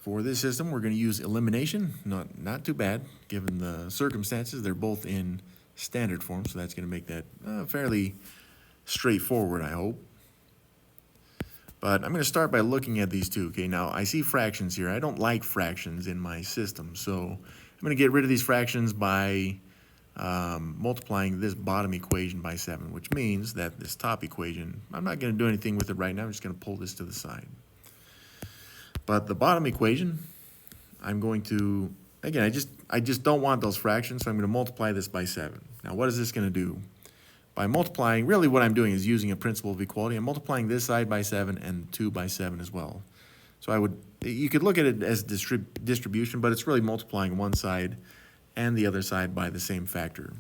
For this system, we're going to use elimination. Not too bad, given the circumstances. They're both in standard form, so that's going to make that fairly straightforward, I hope. But I'm going to start by looking at these two. Okay, now I see fractions here. I don't like fractions in my system, so I'm going to get rid of these fractions by multiplying this bottom equation by 7, which means that this top equation, I'm not going to do anything with it right now. I'm just going to pull this to the side. But the bottom equation, I'm going to, again, I just don't want those fractions, so I'm going to multiply this by 7. Now, what is this going to do? By multiplying, really what I'm doing is using a principle of equality. I'm multiplying this side by 7 and 2 by 7 as well. So you could look at it as distribution, but it's really multiplying one side and the other side by the same factor.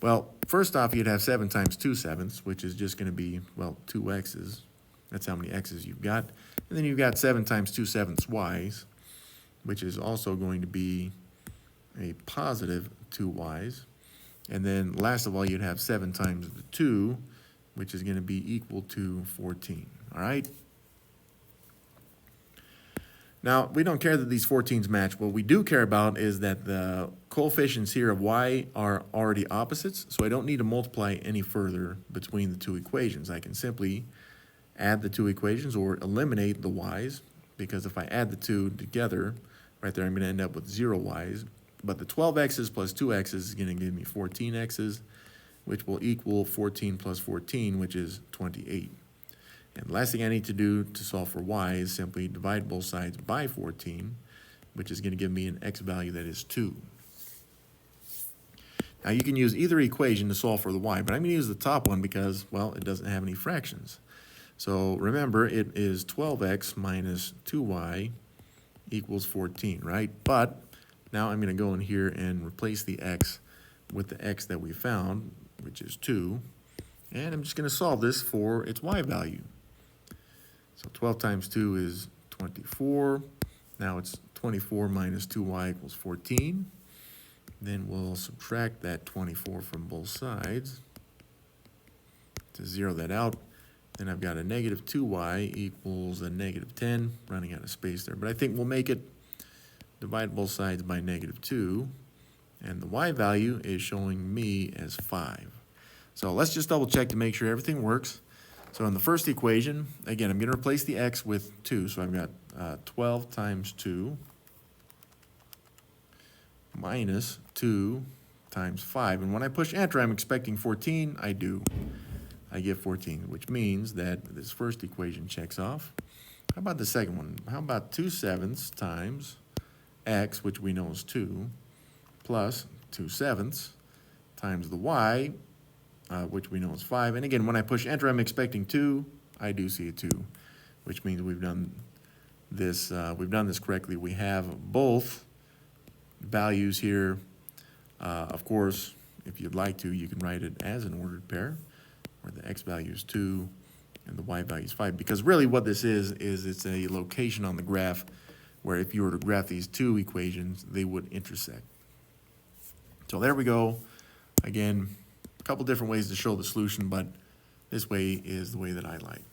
Well, first off, you'd have 7 times 2 sevenths, which is just going to be, well, 2 x's. That's how many x's you've got. And then you've got 7 times 2 sevenths y's, which is also going to be a positive 2 y's. And then last of all, you'd have 7 times the 2, which is going to be equal to 14. All right? Now, we don't care that these 14s match. What we do care about is that the coefficients here of y are already opposites, so I don't need to multiply any further between the two equations. I can simply add the two equations or eliminate the y's, because if I add the two together, right there, I'm going to end up with 0 y's. But the 12x's plus 2x's is going to give me 14x's, which will equal 14 plus 14, which is 28. And the last thing I need to do to solve for y is simply divide both sides by 14, which is going to give me an x value that is 2. Now you can use either equation to solve for the y, but I'm going to use the top one because, well, it doesn't have any fractions. So remember, it is 12x minus 2y equals 14, right? But now I'm going to go in here and replace the x with the x that we found, which is 2. And I'm just going to solve this for its y value. So 12 times 2 is 24. Now it's 24 minus 2y equals 14. Then we'll subtract that 24 from both sides to zero that out. Then I've got a negative 2y equals a negative 10, running out of space there. But I think we'll make it divide both sides by negative 2, and the y value is showing me as 5. So let's just double check to make sure everything works. So in the first equation, again, I'm going to replace the x with 2, so I've got 12 times 2 minus 2 times 5. And when I push enter, I'm expecting 14. I do. I get 14, which means that this first equation checks off. How about the second one? How about 2 sevenths times x, which we know is 2, plus 2 sevenths times the y, which we know is 5. And again, when I push enter, I'm expecting 2. I do see a 2, which means we've done this correctly. We have both values here. Of course, if you'd like to, you can write it as an ordered pair, where the x value is 2 and the y value is 5. Because really what this is it's a location on the graph where if you were to graph these two equations, they would intersect. So there we go. Again, a couple different ways to show the solution, but this way is the way that I like.